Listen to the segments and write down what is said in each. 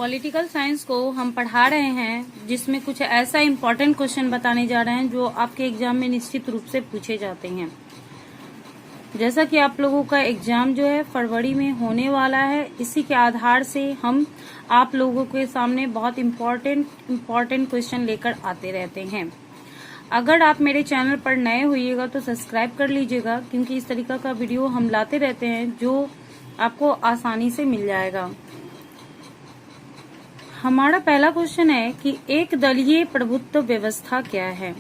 Political science को हम पढ़ा रहे हैं, जिसमें कुछ ऐसा इम्पोर्टेंट क्वेश्चन बताने जा रहे हैं जो आपके एग्जाम में निश्चित रूप से पूछे जाते हैं। जैसा कि आप लोगों का एग्जाम जो है फरवरी में होने वाला है, इसी के आधार से हम आप लोगों के सामने बहुत इम्पोर्टेंट क्वेश्चन लेकर आते रहते हैं। अगर आप मेरे चैनल पर नए होइएगा तो सब्सक्राइब कर लीजिएगा, क्योंकि इस तरीका का वीडियो हम लाते रहते हैं जो आपको आसानी से मिल जाएगा। हमारा पहला क्वेश्चन है कि एक दलीय प्रभुत्व व्यवस्था क्या है।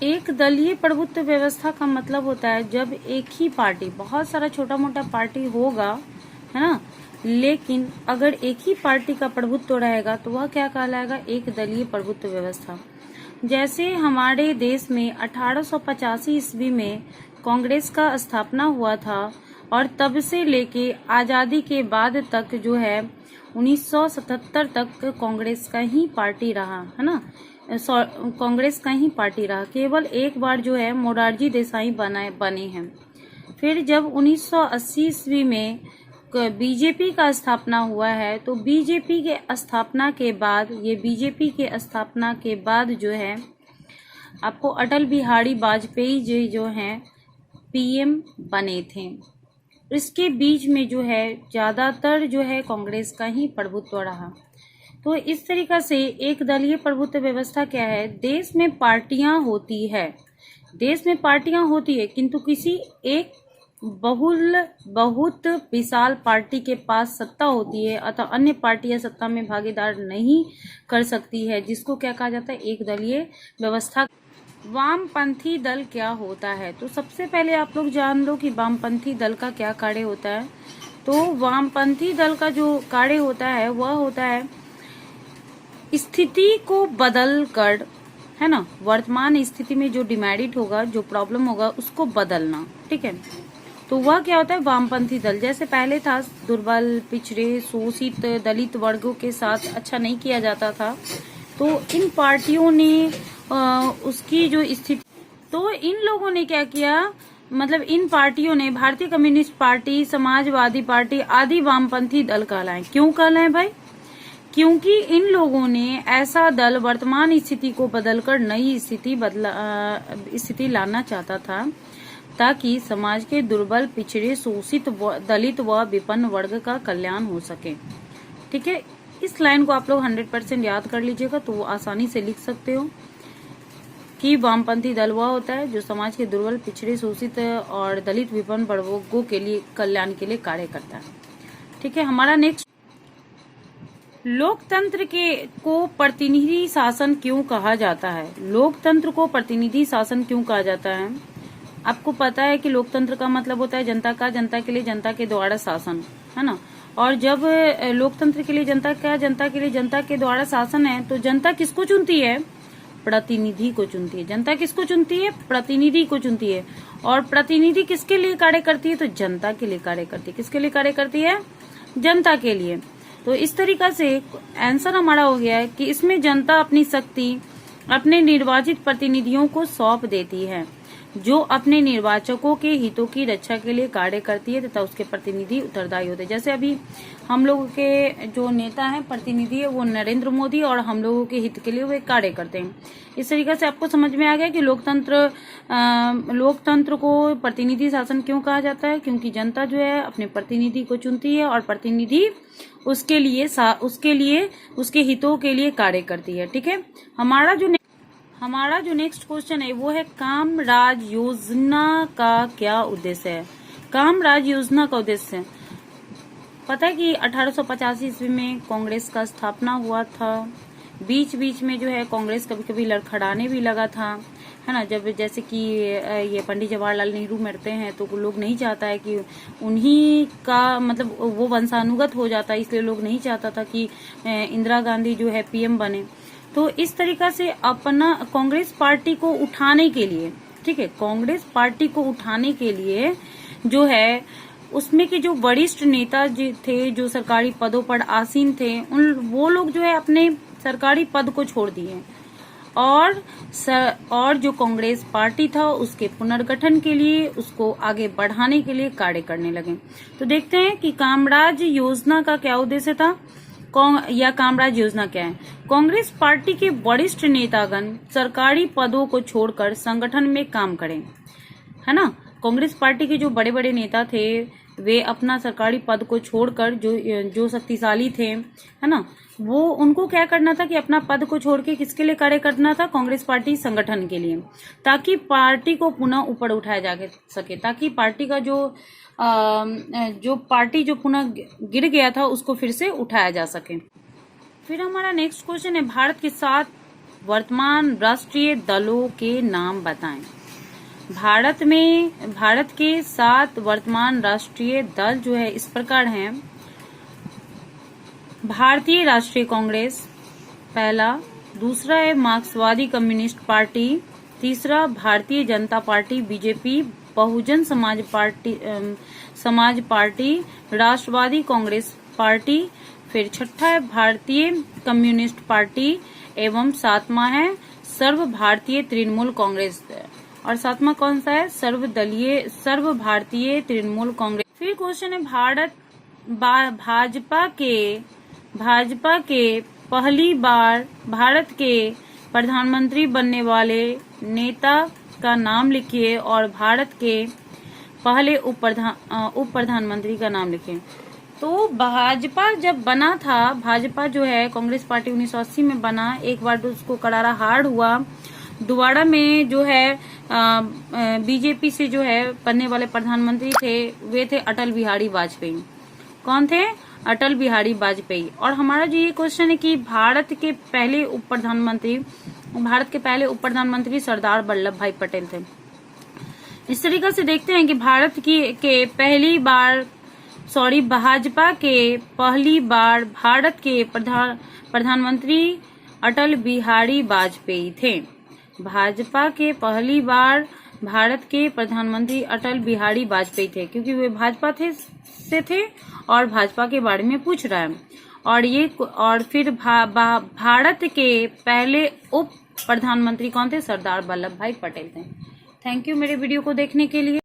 एक दलीय प्रभुत्व व्यवस्था का मतलब होता है जब एक ही पार्टी, बहुत सारा छोटा मोटा पार्टी होगा, है ना, लेकिन अगर एक ही पार्टी का प्रभुत्व रहेगा तो वह क्या कहलाएगा, एक दलीय प्रभुत्व व्यवस्था। जैसे हमारे देश में 1885 ईस्वी में कांग्रेस का स्थापना हुआ था और तब से लेके आजादी के बाद तक जो है 1977 तक कांग्रेस का ही पार्टी रहा, है ना, कांग्रेस का ही पार्टी रहा। केवल एक बार जो है मोरारजी देसाई बने हैं। फिर जब 1980 ईस्वी में बीजेपी का स्थापना हुआ है, तो बीजेपी के स्थापना के बाद जो है आपको अटल बिहारी वाजपेयी जी जो हैं पीएम बने थे। इसके बीच में जो है ज्यादातर जो है कांग्रेस का ही प्रभुत्व रहा। तो इस तरीका से एक दलीय प्रभुत्व व्यवस्था क्या है, देश में पार्टियां होती है, किंतु किसी एक बहुत विशाल पार्टी के पास सत्ता होती है, अतः अन्य पार्टियां सत्ता में भागीदार नहीं कर सकती है, जिसको क्या कहा जाता है, एक दलीय व्यवस्था। वामपंथी दल क्या होता है, तो सबसे पहले आप लोग जान लो कि वामपंथी दल का क्या कार्य होता है। तो वामपंथी दल का जो कार्य होता है वह होता है स्थिति को बदल कर, है ना, वर्तमान स्थिति में जो डिमेरिट होगा, जो प्रॉब्लम होगा, उसको बदलना। ठीक है, तो वह क्या होता है, वामपंथी दल। जैसे पहले था दुर्बल, पिछड़े, शोषित, दलित वर्गों के साथ अच्छा नहीं किया जाता था, तो इन पार्टियों ने उसकी जो स्थिति, तो इन लोगों ने क्या किया, मतलब इन पार्टियों ने भारतीय कम्युनिस्ट पार्टी, समाजवादी पार्टी आदि वामपंथी दल कहलाए। क्यों कहलाए भाई, क्योंकि इन लोगों ने ऐसा दल वर्तमान स्थिति को बदलकर नई स्थिति लाना चाहता था, ताकि समाज के दुर्बल, पिछड़े, शोषित, दलित व विपन्न वर्ग का कल्याण हो सके। ठीक है, इस लाइन को आप लोग 100% याद कर लीजिएगा, तो वो आसानी से लिख सकते हो कि वामपंथी दल वह होता है जो समाज के दुर्बल, पिछड़े, शोषित और दलित विपन्न वर्गों के लिए कल्याण के लिए कार्य करता है। ठीक है, हमारा नेक्स्ट, लोकतंत्र को प्रतिनिधि शासन क्यों कहा जाता है। लोकतंत्र को प्रतिनिधि शासन क्यों कहा जाता है। आपको पता है कि लोकतंत्र का मतलब होता है जनता का, जनता के लिए, जनता के द्वारा शासन, है ना। और जब लोकतंत्र के लिए जनता के द्वारा शासन है, तो जनता किसको चुनती है, प्रतिनिधि को चुनती है। जनता किसको चुनती है, प्रतिनिधि को चुनती है। और प्रतिनिधि किसके लिए कार्य करती है, तो जनता के लिए कार्य करती है। किसके लिए कार्य करती है, जनता के लिए। तो इस तरीका से आंसर हमारा हो गया है कि इसमें जनता अपनी शक्ति अपने निर्वाचित प्रतिनिधियों को सौंप देती है, जो अपने निर्वाचकों के हितों की रक्षा के लिए कार्य करती है, तथा उसके प्रतिनिधि उत्तरदायी होते हैं। जैसे अभी हम लोगों के जो नेता हैं, प्रतिनिधि है, वो नरेंद्र मोदी, और हम लोगों के हित के लिए वो कार्य करते हैं। इस तरीके से आपको समझ में आ गया कि लोकतंत्र को प्रतिनिधि शासन क्यों कहा जाता है, क्योंकि जनता जो है अपने प्रतिनिधि को चुनती है और प्रतिनिधि उसके हितों के लिए कार्य करती है। ठीक है, हमारा जो नेक्स्ट क्वेश्चन है वो है कामराज योजना का क्या उद्देश्य है। कामराज योजना का उद्देश्य पता है कि 1885 ईस्वी में कांग्रेस का स्थापना हुआ था। बीच में जो है कांग्रेस कभी कभी लड़खड़ाने भी लगा था, है ना। जब जैसे कि ये पंडित जवाहरलाल नेहरू मरते हैं, तो लोग नहीं चाहता है कि उन्हीं का मतलब वो वंशानुगत हो जाता है, इसलिए लोग नहीं चाहता था कि इंदिरा गांधी जो है पीएम बने। तो इस तरीका से अपना कांग्रेस पार्टी को उठाने के लिए, ठीक है, कांग्रेस पार्टी को उठाने के लिए जो है उसमें के जो वरिष्ठ नेता थे, जो सरकारी पदों पर आसीन थे, वो लोग जो है अपने सरकारी पद को छोड़ दिए और जो कांग्रेस पार्टी था उसके पुनर्गठन के लिए, उसको आगे बढ़ाने के लिए कार्य करने लगे। तो देखते हैं कि कामराज योजना का क्या उद्देश्य था या कामराज योजना क्या है। कांग्रेस पार्टी के वरिष्ठ नेतागण सरकारी पदों को छोड़कर संगठन में काम करें, है ना। कांग्रेस पार्टी के जो बड़े बड़े नेता थे वे अपना सरकारी पद को छोड़कर, जो शक्तिशाली थे, है ना, वो उनको क्या करना था कि अपना पद को छोड़ के किसके लिए कार्य करना था, कांग्रेस पार्टी संगठन के लिए, ताकि पार्टी को पुनः ऊपर उठाया जा सके, ताकि पार्टी का जो पार्टी जो पुनः गिर गया था उसको फिर से उठाया जा सके। फिर हमारा नेक्स्ट क्वेश्चन है, भारत के 7 वर्तमान राष्ट्रीय दलों के नाम बताएं। भारत के 7 वर्तमान राष्ट्रीय दल जो है इस प्रकार हैं। भारतीय राष्ट्रीय कांग्रेस पहला, दूसरा है मार्क्सवादी कम्युनिस्ट पार्टी, तीसरा Bharatiya Janata party BJP, Bahujan Samaj party, राष्ट्रवादी कांग्रेस पार्टी, फिर छठा है भारतीय कम्युनिस्ट पार्टी एवं 7वां है सर्व भारतीय तृणमूल कांग्रेस। और 7वां कौन सा है, सर्व भारतीय तृणमूल कांग्रेस। फिर क्वेश्चन है, भाजपा के पहली बार भारत के प्रधानमंत्री बनने वाले नेता का नाम लिखिए और भारत के पहले उप प्रधानमंत्री का नाम लिखिए। तो भाजपा जब बना था, भाजपा जो है कांग्रेस पार्टी 1980 में बना, एक बार तो उसको करारा हार हुआ। दोबारा में जो है बीजेपी से जो है बनने वाले प्रधानमंत्री थे वे थे अटल बिहारी वाजपेयी। कौन थे, अटल बिहारी वाजपेयी। और हमारा जो ये क्वेश्चन है कि भारत के पहले उप प्रधानमंत्री सरदार वल्लभ भाई पटेल थे। इस तरीके से देखते हैं कि भाजपा के पहली बार भारत के प्रधानमंत्री अटल बिहारी वाजपेयी थे। भाजपा के पहली बार भारत के प्रधानमंत्री अटल बिहारी वाजपेयी थे, क्योंकि वे भाजपा से थे और भाजपा के बारे में पूछ रहा है। और फिर भारत के पहले उप प्रधानमंत्री कौन थे, सरदार वल्लभ भाई पटेल थे। थैंक यू मेरे वीडियो को देखने के लिए।